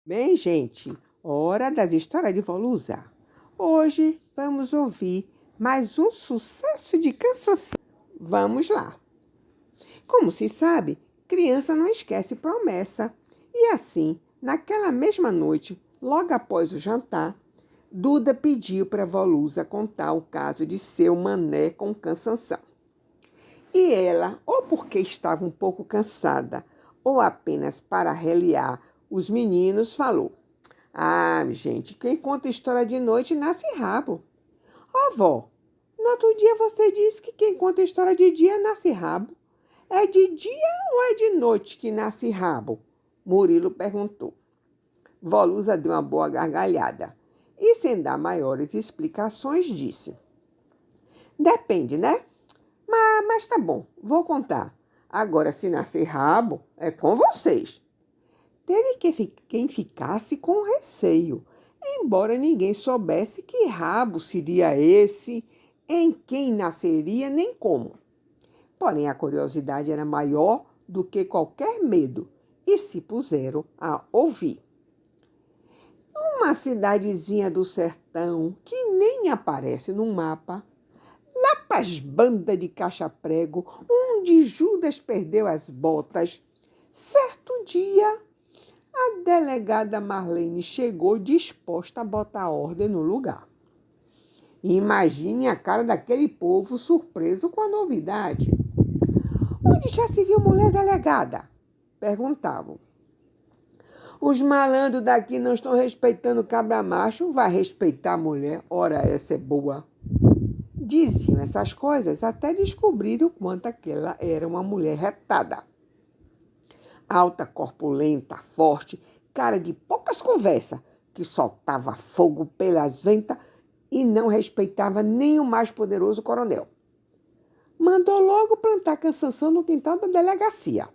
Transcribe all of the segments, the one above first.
Bem, gente, hora das histórias de Volusa. Hoje vamos ouvir mais um sucesso de canção. Vamos lá. Como se sabe, criança não esquece promessa. E assim, naquela mesma noite, logo após o jantar, Duda pediu para Volusa contar o caso de seu mané com cansanção. E ela, ou porque estava um pouco cansada, ou apenas para reliar os meninos, falou: Ah, gente, quem conta história de noite nasce rabo. Ó, vó, no outro dia você disse que quem conta história de dia nasce rabo. É de dia ou é de noite que nasce rabo? Murilo perguntou. Volusa deu uma boa gargalhada e, sem dar maiores explicações, disse: Depende, né? Mas tá bom, vou contar. Agora, se nascer rabo, é com vocês. Teve quem ficasse com receio, embora ninguém soubesse que rabo seria esse, em quem nasceria, nem como. Porém, a curiosidade era maior do que qualquer medo e se puseram a ouvir. Uma cidadezinha do sertão que nem aparece no mapa, lá pras bandas de caixa-prego, onde Judas perdeu as botas. Certo dia, a delegada Marlene chegou disposta a botar ordem no lugar. Imagine a cara daquele povo surpreso com a novidade. Onde já se viu mulher delegada? Perguntavam. Os malandros daqui não estão respeitando cabra macho, vai respeitar a mulher, ora essa é boa. Diziam essas coisas até descobrir o quanto aquela era uma mulher retada. Alta, corpulenta, forte, cara de poucas conversas, que soltava fogo pelas ventas e não respeitava nem o mais poderoso coronel. Mandou logo plantar cansanção no quintal da delegacia.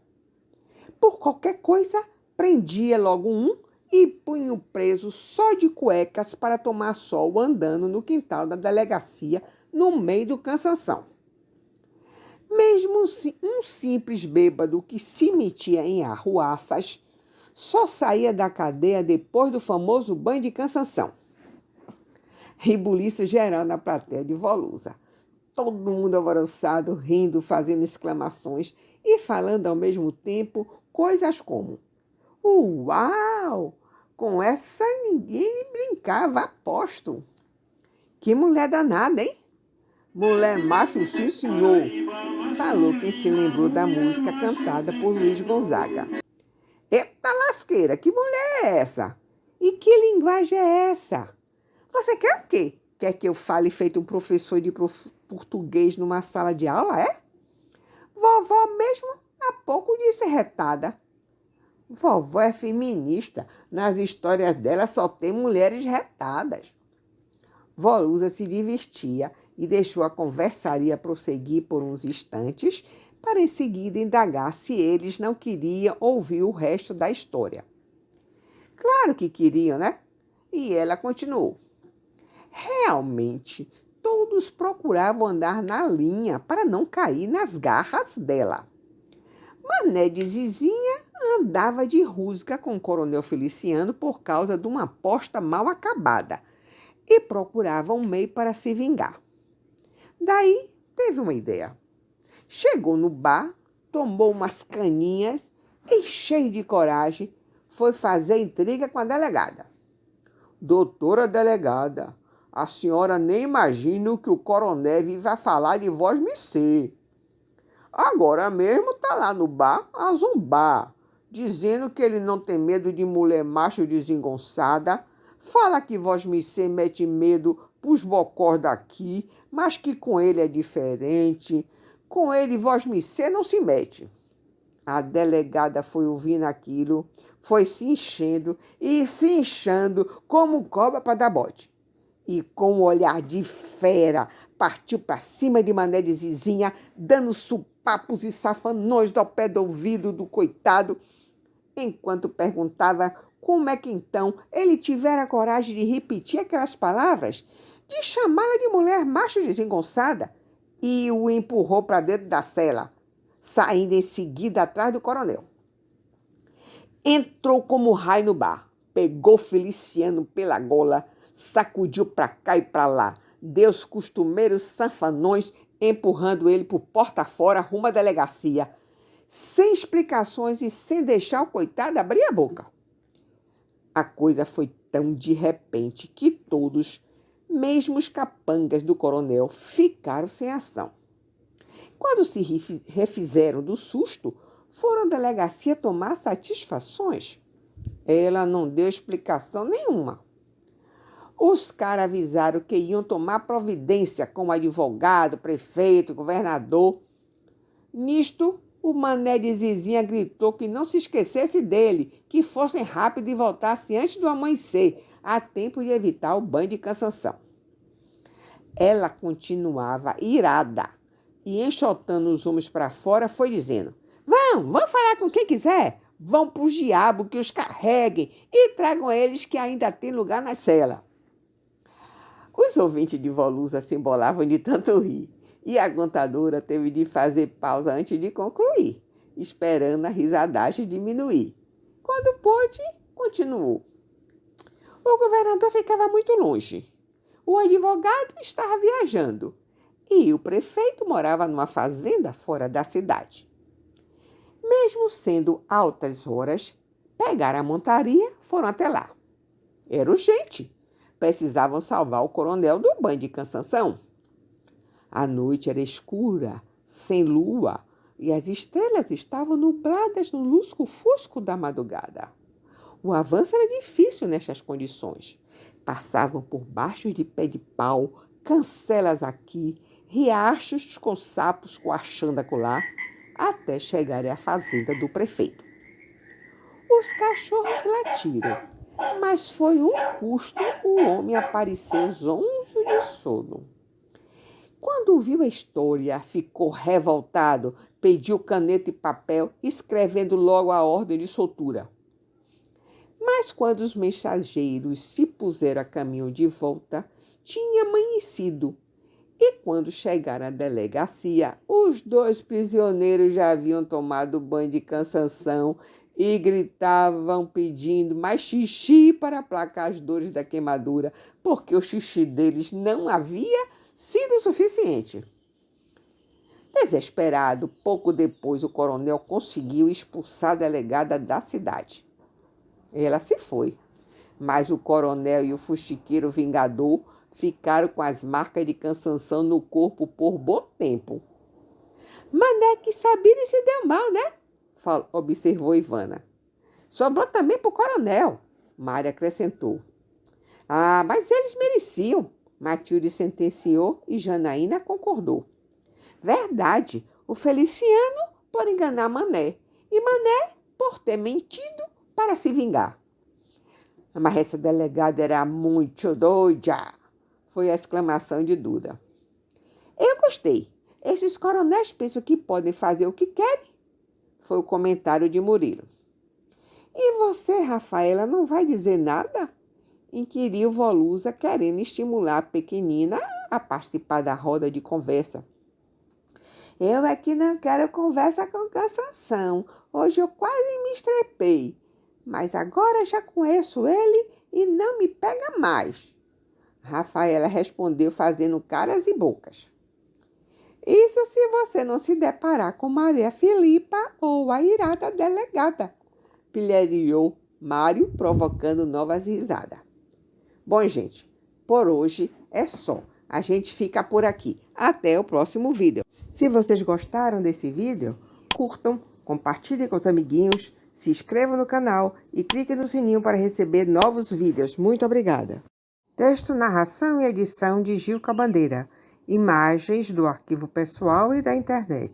Por qualquer coisa, prendia logo um e punha o preso só de cuecas para tomar sol andando no quintal da delegacia no meio do cansanção. Mesmo um simples bêbado que se metia em arruaças só saía da cadeia depois do famoso banho de cansanção. Rebuliço geral na plateia de Volusa. Todo mundo alvoroçado, rindo, fazendo exclamações e falando ao mesmo tempo coisas como: Uau! Com essa ninguém brincava, aposto. Que mulher danada, hein? Mulher macho, sim, senhor, falou quem se lembrou da música cantada por Luiz Gonzaga. Eita lasqueira, que mulher é essa? E que linguagem é essa? Você quer o quê? Quer que eu fale feito um professor de português numa sala de aula, é? Vovó mesmo há pouco disse retada. Vovó é feminista. Nas histórias dela só tem mulheres retadas. Volusa se divertia e deixou a conversaria prosseguir por uns instantes para em seguida indagar se eles não queriam ouvir o resto da história. Claro que queriam, né? E ela continuou. Realmente, todos procuravam andar na linha para não cair nas garras dela. Mané de Zizinha andava de rusga com o coronel Feliciano por causa de uma aposta mal acabada e procurava um meio para se vingar. Daí teve uma ideia. Chegou no bar, tomou umas caninhas e, cheio de coragem, foi fazer intriga com a delegada. Doutora delegada, a senhora nem imagina o que o coronel vai falar de vós-me-ser. Agora mesmo está lá no bar a zumbar, dizendo que ele não tem medo de mulher macho desengonçada, fala que vós-me-ser mete medo pros bocós daqui, mas que com ele é diferente. Com ele vós-me-ser não se mete. A delegada foi ouvindo aquilo, foi se enchendo e se inchando como cobra para dar bote. E com um olhar de fera, partiu para cima de Mané de Zizinha, dando supapos e safanões ao pé do ouvido do coitado, enquanto perguntava como é que então ele tivera a coragem de repetir aquelas palavras, de chamá-la de mulher macho desengonçada, e o empurrou para dentro da cela, saindo em seguida atrás do coronel. Entrou como raio no bar, pegou Feliciano pela gola, sacudiu para cá e para lá, deu os costumeiros sanfanões, empurrando ele por porta fora rumo à delegacia, sem explicações e sem deixar o coitado abrir a boca. A coisa foi tão de repente que todos, mesmo os capangas do coronel, ficaram sem ação. Quando se refizeram do susto, foram à delegacia tomar satisfações. Ela não deu explicação nenhuma. Os caras avisaram que iam tomar providência com o advogado, prefeito, governador. Nisto, o mané de Zizinha gritou que não se esquecesse dele, que fossem rápido e voltassem antes do amanhecer, a tempo de evitar o banho de cansanção. Ela continuava irada e, enxotando os homens para fora, foi dizendo: vão falar com quem quiser, vão para o diabo que os carreguem e tragam eles que ainda tem lugar na cela. Os ouvintes de Volusa se embolavam de tanto rir, e a contadora teve de fazer pausa antes de concluir, esperando a risadagem diminuir. Quando pôde, continuou. O governador ficava muito longe, o advogado estava viajando e o prefeito morava numa fazenda fora da cidade. Mesmo sendo altas horas, pegaram a montaria, foram até lá. Era urgente. Precisavam salvar o coronel do banho de cansanção. A noite era escura, sem lua, e as estrelas estavam nubladas no lusco-fusco da madrugada. O avanço era difícil nestas condições. Passavam por baixo de pé de pau, cancelas aqui, riachos com sapos coachando acolá, até chegarem à fazenda do prefeito. Os cachorros latiram, mas foi um custo o homem aparecer zonzo de sono. Quando viu a história, ficou revoltado, pediu caneta e papel, escrevendo logo a ordem de soltura. Mas quando os mensageiros se puseram a caminho de volta, tinha amanhecido. E quando chegaram à delegacia, os 2 prisioneiros já haviam tomado banho de cansanção e gritavam pedindo mais xixi para aplacar as dores da queimadura, porque o xixi deles não havia sido suficiente. Desesperado, pouco depois o coronel conseguiu expulsar a delegada da cidade. Ela se foi, mas o coronel e o fuxiqueiro vingador ficaram com as marcas de cansanção no corpo por bom tempo. Mané que Sabine se deu mal, né? Observou Ivana. Sobrou também para o coronel, Mária acrescentou. Ah, mas eles mereciam, Matilde sentenciou e Janaína concordou. Verdade, o Feliciano por enganar Mané e Mané por ter mentido para se vingar. Mas essa delegada era muito doida, foi a exclamação de Duda. Eu gostei. Esses coronéis pensam que podem fazer o que querem, foi o comentário de Murilo. E você, Rafaela, não vai dizer nada? Inquiriu Volusa, querendo estimular a pequenina a participar da roda de conversa. Eu é que não quero conversa com cansação. Hoje eu quase me estrepei. Mas agora já conheço ele e não me pega mais. Rafaela respondeu fazendo caras e bocas. Isso se você não se deparar com Maria Filipa ou a irada delegada, pilhariou Mário, provocando novas risadas. Bom, gente, por hoje é só. A gente fica por aqui. Até o próximo vídeo. Se vocês gostaram desse vídeo, curtam, compartilhem com os amiguinhos, se inscrevam no canal e cliquem no sininho para receber novos vídeos. Muito obrigada. Texto, narração e edição de Gilca Bandeira. Imagens do arquivo pessoal e da internet.